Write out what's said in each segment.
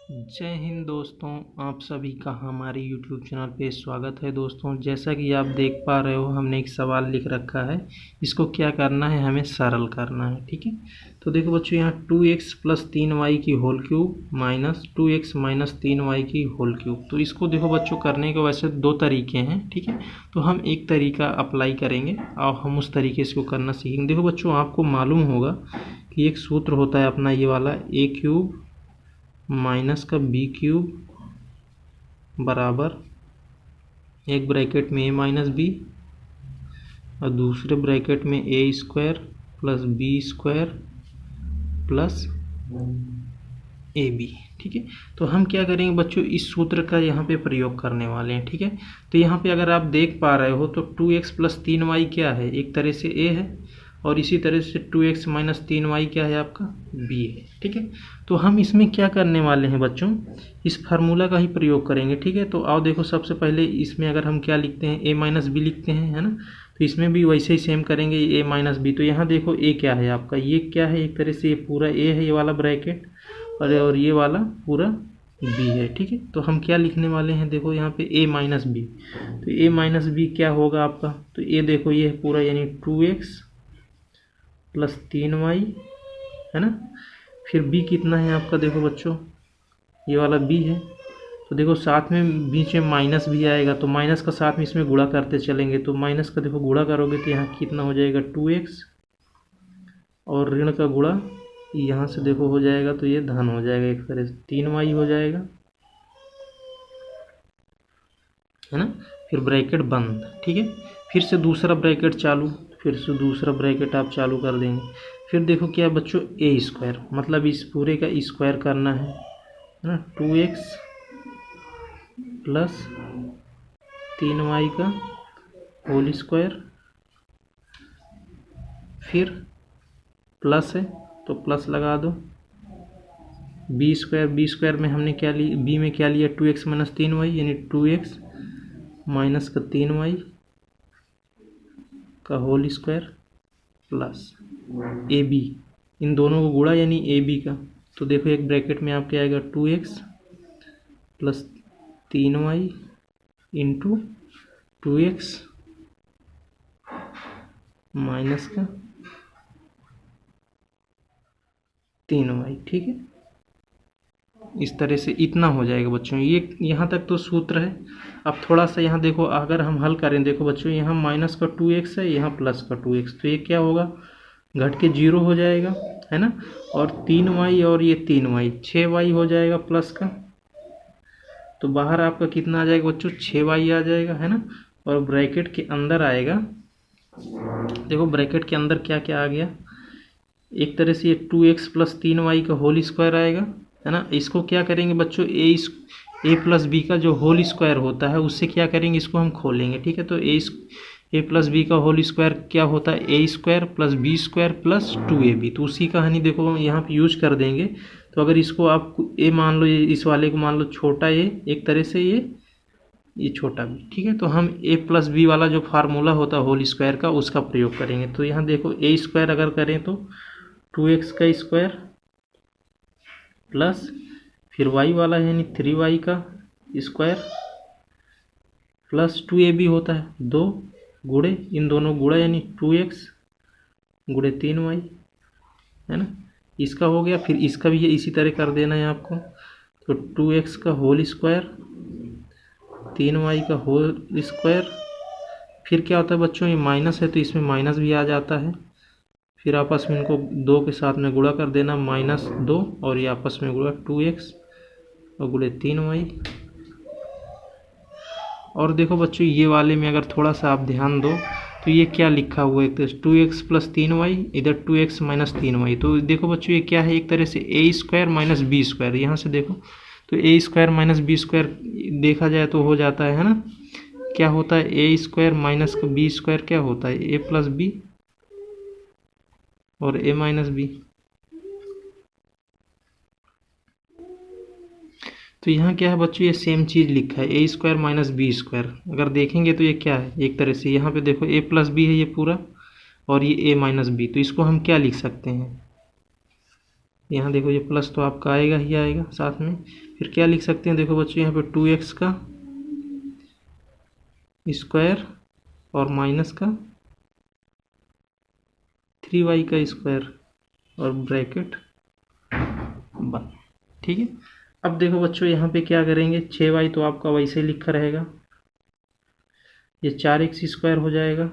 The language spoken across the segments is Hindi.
जय हिंद दोस्तों, आप सभी का हमारे YouTube चैनल पे स्वागत है। दोस्तों, जैसा कि आप देख पा रहे हो, हमने एक सवाल लिख रखा है। इसको क्या करना है, हमें सरल करना है। ठीक है, तो देखो बच्चों, यहाँ 2x प्लस 3y की whole cube minus 2x minus 3y की होल क्यूब। तो इसको देखो बच्चों, करने के वैसे दो तरीके हैं। ठीक है, तो हम एक तरीका अप्लाई करेंगे और हम उस तरीके से इसको करना सीखेंगे। देखो बच्चों, आपको मालूम होगा कि एक सूत्र होता है अपना ये वाला, a क्यूब माइनस का बी क्यूब बराबर एक ब्रैकेट में ए माइनस बी और दूसरे ब्रैकेट में a square plus b square plus a b. ठीक है, तो हम क्या करेंगे बच्चों, इस सूत्र का यहाँ पे प्रयोग करने वाले हैं। ठीक है, तो यहाँ पे अगर आप देख पा रहे हो तो 2x प्लस 3y क्या है, एक तरह से a है, और इसी तरह से 2x माइनस 3y क्या है, आपका b है। ठीक है, तो हम इसमें क्या करने वाले हैं बच्चों, इस फार्मूला का ही प्रयोग करेंगे। ठीक है, तो आओ देखो, सबसे पहले इसमें अगर हम क्या लिखते हैं, a माइनस बी लिखते हैं, है ना। तो इसमें भी वैसे ही सेम करेंगे, a माइनस बी। तो यहाँ देखो a क्या है आपका, ये क्या है, एक तरह से ये पूरा a है, ये वाला ब्रैकेट, और ये वाला पूरा b है। ठीक है, तो हम क्या लिखने वाले हैं, देखो यहाँ पे a माइनस बी। तो a माइनस बी क्या होगा आपका, तो ये देखो ये पूरा यानी 2x प्लस 3y, है ना। फिर b कितना है आपका, देखो बच्चों ये वाला b है। तो देखो साथ में बीच में माइनस भी आएगा, तो माइनस का साथ में इसमें गुणा करते चलेंगे। तो माइनस का देखो गुणा करोगे तो यहाँ कितना हो जाएगा 2x, और ऋण का गुणा यहाँ से देखो हो जाएगा, तो ये धन हो जाएगा, एक तरह से 3y हो जाएगा, है ना। फिर ब्रैकेट बंद। ठीक है, फिर से दूसरा ब्रैकेट चालू, फिर से दूसरा ब्रैकेट आप चालू कर देंगे। फिर देखो क्या बच्चों, ए स्क्वायर, मतलब इस पूरे का स्क्वायर करना है ना, 2x प्लस 3y का होल स्क्वायर, फिर प्लस है तो प्लस लगा दो, बी स्क्वायर में हमने क्या लिया, बी में क्या लिया, 2x माइनस 3y, यानी 2x माइनस का 3y का whole square plus a b, इन दोनों को गुणा यानी ए बी का। तो देखो एक ब्रैकेट में आपके आएगा 2x plus 3y into 2x minus का 3y। ठीक है, इस तरह से इतना हो जाएगा बच्चों। ये यहाँ तक तो सूत्र है। अब थोड़ा सा यहाँ देखो, अगर हम हल करें, देखो बच्चों यहाँ माइनस का 2x है, यहाँ प्लस का 2x, तो ये क्या होगा, घट के 0 हो जाएगा, है ना। और 3y और ये 3y, 6y हो जाएगा प्लस का। तो बाहर आपका कितना आ जाएगा बच्चों, 6y आ जाएगा, है ना। और ब्रैकेट के अंदर आएगा, देखो ब्रैकेट के अंदर क्या क्या आ गया, एक तरह से ये 2x प्लस 3y का होल स्क्वायर आएगा, है ना। इसको क्या करेंगे बच्चों, ए प्लस बी का जो होल स्क्वायर होता है उससे क्या करेंगे, इसको हम खोलेंगे। ठीक है, तो ए प्लस बी का होल स्क्वायर क्या होता है, a square plus b square plus 2ab। तो उसी कहानी देखो यहाँ पे यूज कर देंगे। तो अगर इसको आप ए मान लो, इस वाले को मान लो छोटा ए, एक तरह से ये छोटा बी। ठीक है, तो हम ए प्लस बी वाला जो फार्मूला होता है होल स्क्वायर का, उसका प्रयोग करेंगे। तो यहाँ देखो ए स्क्वायर अगर करें तो 2x का स्क्वायर प्लस फिर y वाला यानी 3y का स्क्वायर प्लस 2ab होता है, 2 गुणे इन दोनों गुणा यानी 2x गुणे 3y, है ना। इसका हो गया, फिर इसका भी इसी तरह कर देना है आपको। तो 2x का होल स्क्वायर 3y का होल स्क्वायर, फिर क्या होता है बच्चों, ये माइनस है तो इसमें माइनस भी आ जाता है, फिर आपस में इनको 2 के साथ में गुणा कर देना, -2, और ये आपस में गुणा 2x और गुणे 3y। और देखो बच्चों ये वाले में अगर थोड़ा सा आप ध्यान दो तो ये क्या लिखा हुआ है, तो 2x प्लस 3y, इधर 2x माइनस 3y। तो देखो बच्चों ये क्या है, एक तरह से ए स्क्वायर माइनस बी स्क्वायर, यहाँ से देखो तो ए स्क्वायर माइनस बी स्क्वायर देखा जाए तो हो जाता है ना। क्या होता है, ए स्क्वायर माइनस का बी स्क्वायर क्या होता है, ए प्लस बी और ए माइनस बी। तो यहाँ क्या है बच्चों, ये सेम चीज़ लिखा है, a square minus B square. अगर देखेंगे तो ये क्या है, एक तरह से यहाँ पे देखो ए प्लस बी है ये पूरा, और ये ए माइनस बी। तो इसको हम क्या लिख सकते हैं, यहाँ देखो ये प्लस तो आपका आएगा ही आएगा साथ में, फिर क्या लिख सकते हैं, देखो बच्चों यहाँ पे 2x का स्क्वायर और माइनस का 3y का स्क्वायर और ब्रैकेट बंद। ठीक है। अब देखो बच्चों यहाँ पे क्या करेंगे, 6y तो आपका वैसे ही लिखा रहेगा, ये 4x स्क्वायर हो जाएगा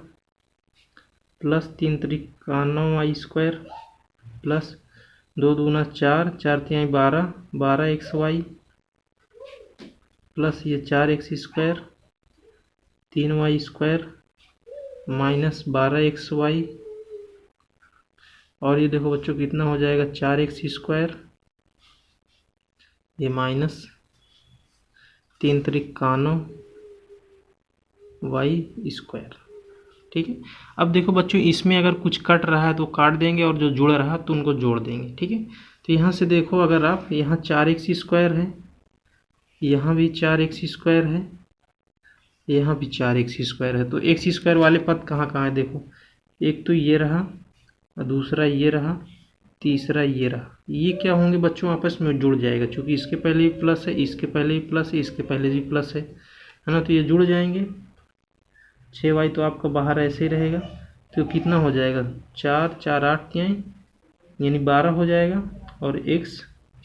plus 3 Trika 9y square plus 2 दूना 4, 4 तिहाई 12, 12xy प्लस ये 4x square 3y square minus 12xy, और ये देखो बच्चों कितना हो जाएगा 4x स्क्वायर, ये माइनस 3 त्रिका 9y स्क्वायर। ठीक है। अब देखो बच्चों इसमें अगर कुछ कट रहा है तो काट देंगे और जो जुड़ रहा है तो उनको जोड़ देंगे। ठीक है। तो यहाँ से देखो, अगर आप यहाँ 4x स्क्वायर है, यहाँ भी 4x स्क्वायर है, यहाँ भी 4x स्क्वायर है, तो x स्क्वायर वाले पद कहाँ कहाँ है, देखो एक तो ये रहा, दूसरा ये रहा, तीसरा ये रहा, ये क्या होंगे बच्चों आपस में जुड़ जाएगा, क्योंकि इसके पहले ही प्लस है, इसके पहले ही प्लस है, इसके पहले भी प्लस है ना, तो ये जुड़ जाएंगे। 6y तो आपका बाहर ऐसे ही रहेगा, तो कितना हो जाएगा 4 4 8 तिहाई यानी 12 हो जाएगा और x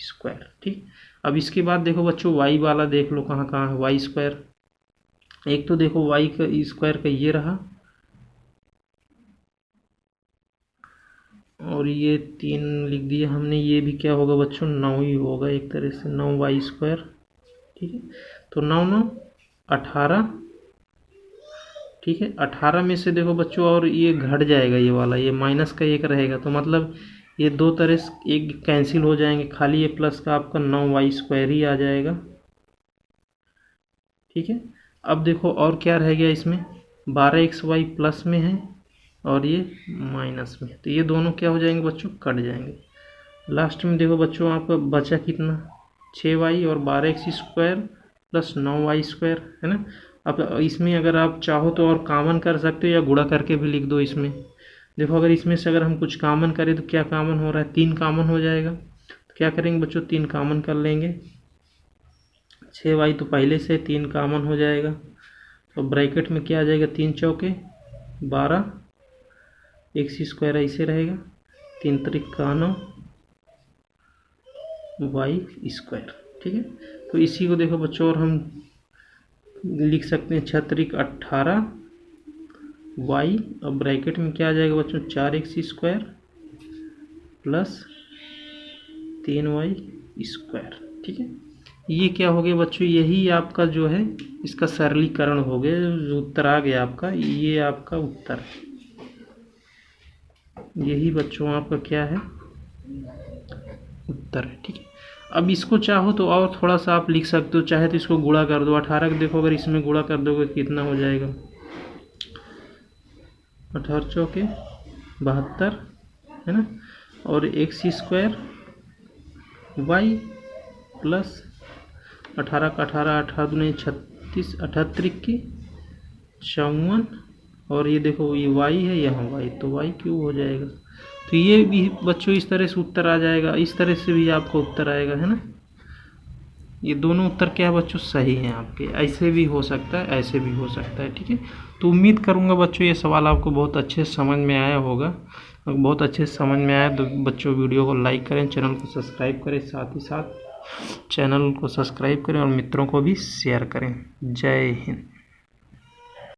स्क्वायर। ठीक। अब इसके बाद देखो बच्चों y वाला देख लो कहाँ कहाँ है, y स्क्वायर, एक तो देखो y का स्क्वायर का ये रहा और ये 3 लिख दिया हमने, ये भी क्या होगा बच्चों 9 ही होगा एक तरह से, 9y स्क्वायर। ठीक है। तो 9 9 18। ठीक है। 18 में से देखो बच्चों और ये घट जाएगा, ये वाला ये माइनस का 1 रहेगा, तो मतलब ये दो तरह से एक कैंसिल हो जाएंगे, खाली ये प्लस का आपका 9y स्क्वायर ही आ जाएगा। ठीक है। अब देखो और क्या रह गया इसमें, 12xy प्लस में है और ये माइनस में, तो ये दोनों क्या हो जाएंगे बच्चों, कट जाएंगे। लास्ट में देखो बच्चों आपका बचा कितना, 6y और 12x square plus 9y square, है ना। अब इसमें अगर आप चाहो तो और कॉमन कर सकते हो या गुणा करके भी लिख दो इसमें। देखो अगर इसमें से अगर हम कुछ कॉमन करें तो क्या कॉमन हो रहा है, 3 कॉमन हो जाएगा, तो क्या करेंगे बच्चों 3 कॉमन कर लेंगे, 6y तो पहले से 3 कॉमन हो जाएगा, तो ब्रैकेट में क्या आ जाएगा 3 चौके 12, x स्क्वायर ऐसे रहेगा, 3 त्रिका 9 y स्क्वायर। ठीक है। तो इसी को देखो बच्चों और हम लिख सकते हैं 6 त्रिक 18 y, और ब्रैकेट में क्या आ जाएगा बच्चों 4x square plus 3y square. ठीक है। ये क्या हो गया बच्चों, यही आपका जो है इसका सरलीकरण हो गया, जो उत्तर आ गया आपका, ये आपका उत्तर, यही बच्चों आपका क्या है उत्तर है। ठीक है। अब इसको चाहो तो और थोड़ा सा आप लिख सकते हो, चाहे तो इसको गुणा कर दो, 18 को देखो अगर इसमें गुणा कर दोगे कितना हो जाएगा, 18 चौके 72, है ना, और x स्क्वायर y प्लस 18 का 18, 18 दूनी 36, 38 की 54, और ये देखो ये y है, यहाँ y, तो y क्यूब हो जाएगा। तो ये भी बच्चों इस तरह से उत्तर आ जाएगा, इस तरह से भी आपको उत्तर आएगा, है ना। ये दोनों उत्तर क्या है बच्चों सही हैं आपके, ऐसे भी हो सकता है, ऐसे भी हो सकता है। ठीक है। तो उम्मीद करूँगा बच्चों ये सवाल आपको बहुत अच्छे से समझ में आया होगा, बहुत अच्छे से समझ में आया तो बच्चों वीडियो को लाइक करें, चैनल को सब्सक्राइब करें, साथ ही साथ चैनल को सब्सक्राइब करें और मित्रों को भी शेयर करें। जय हिंद।